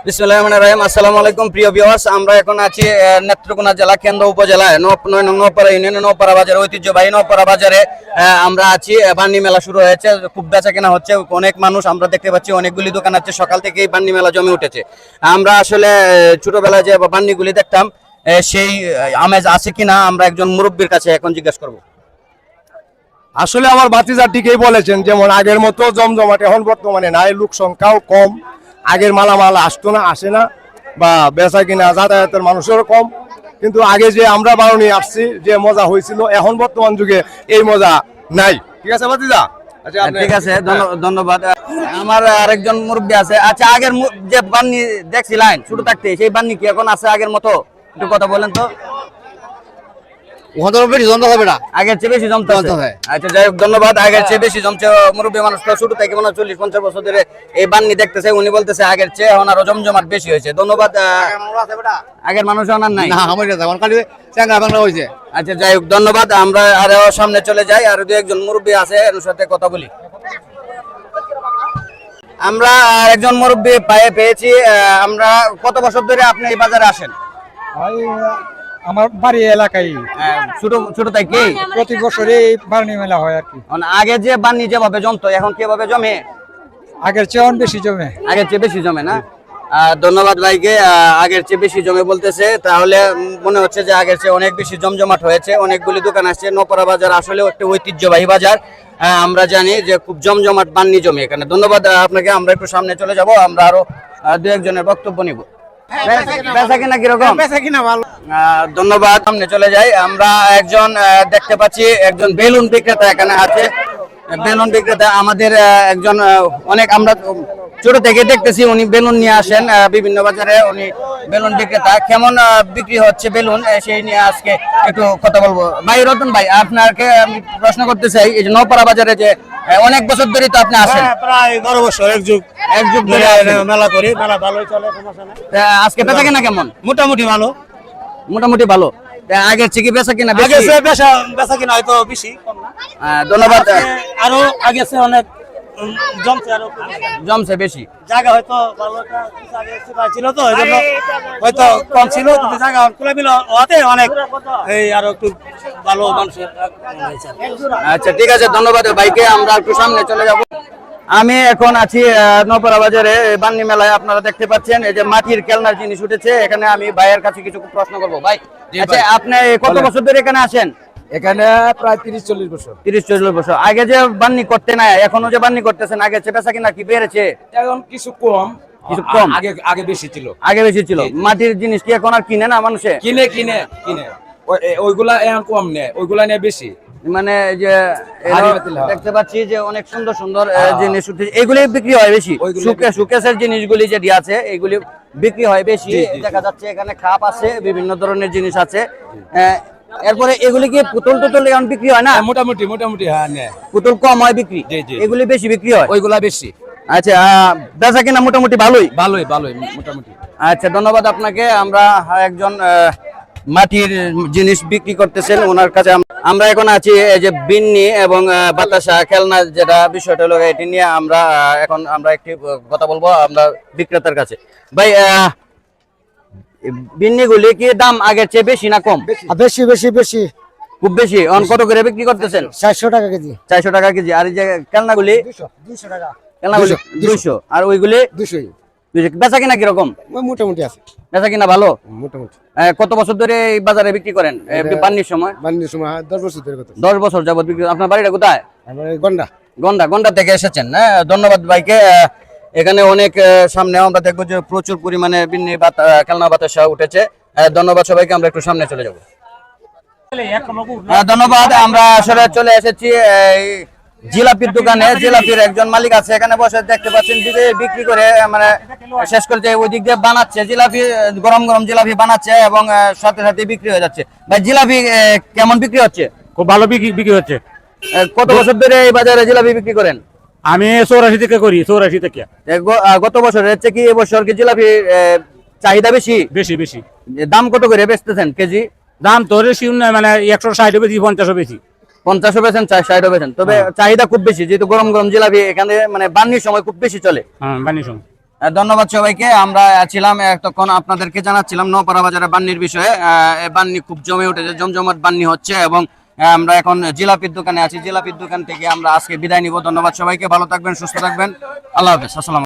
বিসমিল্লাহির রহমানির রহিম। আসসালামু আলাইকুম প্রিয় ভিউয়ার্স, আমরা এখন আছি নেত্রকোনা জেলা কেন্দ্র উপজেলায় নওপাড়া ইউনিয়নের নওপাড়া বাজারে, ঐতিহ্যবাহী নওপাড়া বাজারে আমরা আছি। বান্নি মেলা শুরু হয়েছে, খুব বেচা কেনা হচ্ছে, অনেক মানুষ আমরা দেখতে পাচ্ছি, অনেকগুলি দোকান আছে, সকাল থেকেই বান্নি মেলা জমে উঠেছে। আমরা আসলে ছোটবেলায় যে বান্নিগুলি দেখতাম সেই আমেজ আছে কিনা আমরা একজন মুরব্বীর কাছে এখন জিজ্ঞেস করব। আসলে আমার ভাতিজা ঠিকই বলেছেন, যেমন আগের মতো জমজমাট এখন বর্তমানে নাই, লোক সংখ্যাও কম, আগের মালামাল আসতো না, আসে না, বা বেচা কিনা যাতায়াতের মানুষেরও কম। কিন্তু আগে যে আমরা বারণী আসছি, যে মজা হয়েছিল, এখন বর্তমান যুগে এই মজা নাই। ঠিক আছে ভাতিজা, আচ্ছা ঠিক আছে, ধন্যবাদ। আমার আরেকজন মুরব্বী আছে। আচ্ছা, আগের যে বান্নি দেখছিলেন ছোট থাকতে, সেই বান্নি কি এখন আছে আগের মতো? একটু কথা বলেন তো। আগের চেয়ে বেশি জমতে হবে। আচ্ছা, যাই হোক, ধন্যবাদ। আগের চেয়ে বেশি জমছে। মুরব্বী মানুষটা ছোট থেকে মনে হয় 40-50 বছর ধরে এই বান্নি দেখতেছে, উনি বলতেছে আগের চেয়ে এখন আরো জমজমাট বেশি হয়েছে। ধন্যবাদ। আগের মানুষ আর নাই। আচ্ছা, যাই হোক, ধন্যবাদ। আমরা আরো সামনে চলে যাই, আর দু একজন মুরব্বী আছে, এর সাথে কথা বলি। আমরা একজন মুরব্বী পেয়েছি। আমরা কত বছর ধরে আপনি এই বাজারে আসেন? আমার বাড়ি এলাকায় ছোট থেকে প্রতি বছরে বার্নি মেলা হয় আর কি। আগে যে বান্নি যেভাবে জমতো, এখন কিভাবে জমে? আগের চেয়ে অনেক বেশি জমে। আগের চেয়ে বেশি জমে না? ধন্যবাদ ভাইকে। আগের চেয়ে বেশি জমে বলতেছে, তাহলে মনে হচ্ছে যে আগের চেয়ে অনেক বেশি জমজমাট হয়েছে। অনেকগুলি দোকান আসছে। নওপাড়া বাজার আসলে একটা ঐতিহ্যবাহী বাজার। আমরা জানি যে খুব জমজমাট বান্নি জমে এখানে। ধন্যবাদ আপনাকে। আমরা একটু সামনে চলে যাব, আমরা আরো দু একজনের বক্তব্য নিব। বেচা কিনা কিরকম? বেচা কিনা ভালো। ধন্যবাদ। সামনে চলে যাই। আমরা একজন দেখতে পাচ্ছি, একজন বেলুন বিক্রেতা এখানে আছে। বেলুন বিক্রেতা আমাদের একজন অনেক, আমরা ছোট থেকে দেখতেছি উনি বেলুন নিয়ে আসেন বিভিন্ন বাজারে। উনি বেলুন বিক্রেতা। কেমন বিক্রি হচ্ছে বেলুন, সেই নিয়ে আজকে একটু কথা বলবো। ভাই রতন ভাই, আপনাকে আমি প্রশ্ন করতে চাই, এই যে নওপাড়া বাজারে যে অনেক বছর ধরে তো আপনি আসেন। প্রায় 12 বছর, এক যুগ ধরে মেলা করি। মেলা ভালোই চলে, সমস্যা নাই। আজকে বেচা কেনা কেমন? মোটামুটি ভালো। মোটামুটি ভালো। আগের থেকে বেচা কিনা বেশি? আগে সে বেচা কিনা হয়তো বেশি, কম না। ধন্যবাদ। আরো আগে সে অনেক জমছে, আরো জমছে বেশি। জায়গা হয়তো ভালো একটা আগে ছিল, তো এই জন্য হয়তো কম ছিল, কিন্তু জায়গা খুলে মিল হতে অনেক এই আরো একটু ভালো মানুষের। আচ্ছা, ঠিক আছে, ধন্যবাদ ভাইকে। আমরা একটু সামনে চলে যাব। আমি এখন আছি নওপাড়া বাজারে বান্নি মেলায়। আপনারা দেখতে পাচ্ছেন এই যে মাটির খেলনার জিনিস উঠেছে এখানে। আমি ভাইয়ের কাছে কিছু প্রশ্ন করবো। ভাই, আচ্ছা, আপনি কত বছর ধরে এখানে আসেন? এখানে প্রায় 30-40 বছর। 30-40 বছর। আগে যে বান্নি করতে না, এখনো যে বান্নি করতেছেন, আগে চেয়ে বেচা কিনা কি বেড়েছে? এখন কিছু কম, কিছু কম। আগে বেশি ছিল। আগে বেশি ছিল। মাটির জিনিস কি এখন আর কিনে না মানুষে? কিনে ওইগুলা এখন কম নেয়, ওইগুলা নেয় বেশি। মানে যে দেখতে পাচ্ছি যে অনেক সুন্দর সুন্দর জিনিস উঠেছে, এগুলি বিক্রি হয় বেশি। সুকেসের জিনিসগুলি যেটি আছে এগুলি বিক্রি হয় বেশি। দেখা যাচ্ছে এখানে খাপ আছে, বিভিন্ন ধরনের জিনিস আছে। এরপরে এগুলি কি পুতুল টুতুল এখন বিক্রি হয় না? মোটামুটি হ্যাঁ নেয়। পুতুল কম হয় বিক্রি, এগুলি বেশি বিক্রি হয়। ওইগুলা বেশি। আচ্ছা, বেচা কিনা মোটামুটি ভালোই মোটামুটি। আচ্ছা, ধন্যবাদ আপনাকে। আমরা একজন মাটির জিনিস বিক্রি করতেছেন, ওনার কাছে আমরা এখন আছি। এই যে বিন্নি এবং বাতাসা খেলনা যেটা বিষয়টা হলো, এটি নিয়ে আমরা একটি কথা বলবো আমরা বিক্রেতার কাছে। ভাই, বিন্নিগুলি কি দাম আগের চেয়ে বেশি না কম? বেশি বেশি বেশি, খুব বেশি। কত করে বিক্রি করতেছেন? 400 টাকা কেজি। 400 টাকা কেজি। আর এই যে খেলনাগুলি? 200 টাকা। খেলনাগুলি 200। আর ওইগুলি 200। বেচা কিনা কিরকম? মোটামুটি আছে। বেচা কিনা ভালো? মোটামুটি। কত বছর ধরে এই বাজারে বিক্রি করেন? বান্নির সময়? বান্নির সময় 10 বছর ধরে। 10 বছর যাবত বিক্রি। আপনার বাড়িটা কোথায়? আমার গন্ডা। গন্ডা থেকে এসেছেন। ধন্যবাদ ভাইকে। এখানে অনেক সামনে আমরা দেখবো যে প্রচুর পরিমাণে বিন্নি খেলনা বাতাসা উঠেছে। ধন্যবাদ সবাইকে। আমরা একটু সামনে চলে যাব। ধন্যবাদ। আমরা আসলে চলে এসেছি জিলাপির দোকানে। জিলাপির একজন মালিক আছে এখানে বসে, দেখতে পাচ্ছেন বিক্রি করে, মানে শেষ করছে, ওই দিক দিয়ে বানাচ্ছে জিলাপি, গরম গরম জিলাপি বানাচ্ছে এবং সাথে সাথে বিক্রি হয়ে যাচ্ছে। ভাই, জিলাপি কেমন বিক্রি হচ্ছে? খুব ভালো বিক্রি হচ্ছে। কত বছর ধরে এই বাজারে জিলাপি বিক্রি করেন? আমি 84 থেকে করি। 84 থেকে। গত বছর হচ্ছে কি এবছর কি জিলাপি চাহিদা বেশি? বেশি। দাম কত করে বেচতেছেন কেজি? দাম তো বেশি নয়, মানে 160 বেশি, 50 বেশি। 50 বেচেন, 60 বেচেন। তবে চাহিদা খুব বেশি, যেহেতু গরম গরম জিলাপি এখানে মানে বান্নির সময় খুব বেশি চলে। হ্যাঁ, বান্নির সময়। ধন্যবাদ সবাইকে। আমরা ছিলাম এতক্ষণ আপনাদেরকে জানাচ্ছিলাম নওপাড়া বাজারে বান্নির বিষয়ে। এই বান্নি খুব জমে উঠেছে, জমজমাট বান্নি হচ্ছে এবং আমরা এখন জিলাপির দোকানে আছি। জিলাপির দোকান থেকে আমরা আজকে বিদায় নিব। ধন্যবাদ সবাইকে, ভালো থাকবেন, সুস্থ থাকবেন, আল্লাহ হাফেজ, আসসালাম।